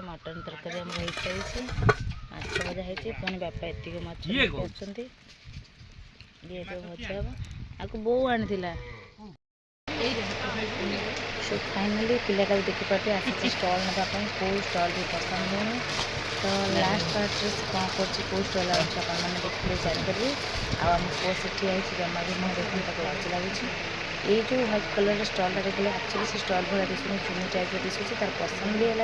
mutton तरकारी आम हो सारी माछ भजा है पुणी बापा एतिक माछ ये भजा हम आपको बो आनी सो फाइनाली पिलाटा देखिपारे आसी स्टल नापी कौ स्टल भी पसंद होनी तो लास्ट पार्ट कौन कर स्टल मैंने देखिए जानकारी आम पुआ से ठिया जमा भी मुझे देखते लाज लगुच ये जो व्हाइट कलर स्टल देखिए एक्चुअली से स्टल भाया दिशुनी चुनी टाइप दिशुचे तार पसंद भी है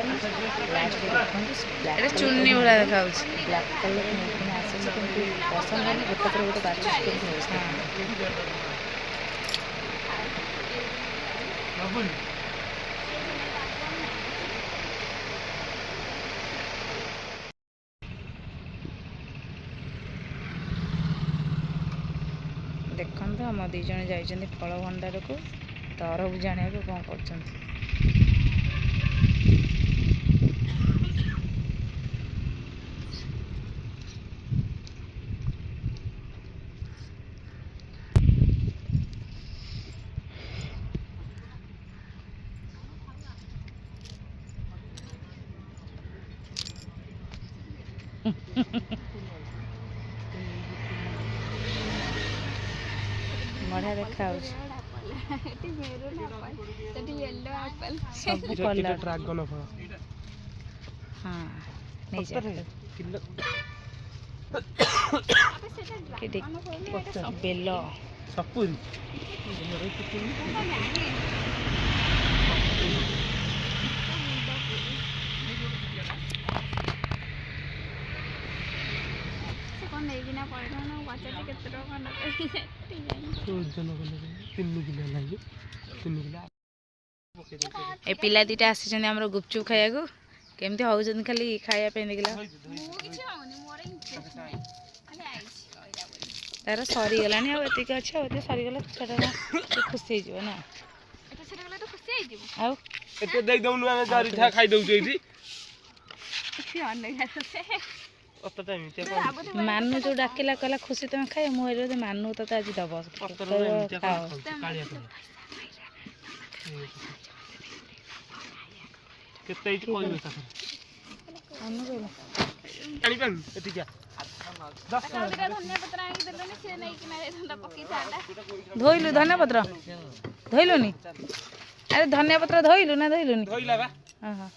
लास्ट देखते चुनी भाया देखा ब्लैक कलर आसी कि पसंद है गोटे पर गोटे बात देखो आम दीज जाइए फल भंडार को तरबूज जाना कौन कर बढ़िया देखा सब कलर ड्रैगन फल हाँ नहीं जा बेल सपुरी ए पिला दीटा आसी गुपचुप खाया केमती हूँ खाली खाया देखला तार सरीगला आती अच्छे सरीगला छोटा खुशी ना मानू जो डाकिला कहला खुशी तुम खाए मुझे मानू तो आज दब धोइलु धनिया पत्र धोइलुनी अरे धनिया पत्र धोइलु ना धोइलुनी हाँ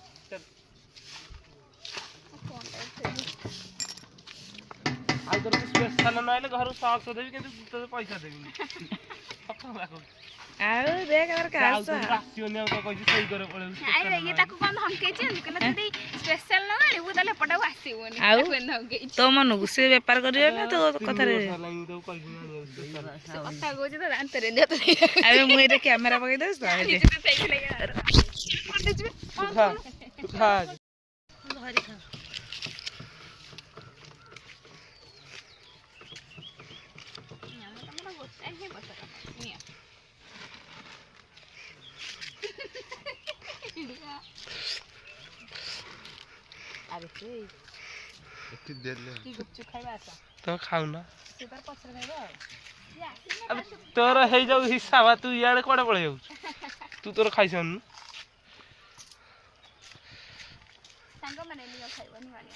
स्पेशल ना घर सॉक्स देवी कि पैसा देवी आउ देख और कासा रासियोने तो कहि सही करे पड़े अरे ये ताको कोन हमके छी कहला तू स्पेशल न आनी वो तले पटाउ आसीबोनी आउ तो मन से व्यापार करियो ना तो कथा रे कथा गोजे तो अंतरे दे अबे मु एटा कैमरा पकई दस तो खा घरी खा तो खाऊना अब तोर हे जाऊ हिसाब तू इे कड़े पड़े जाऊ तू तोर खाई सन सांग माने लियो खाइबनी वाली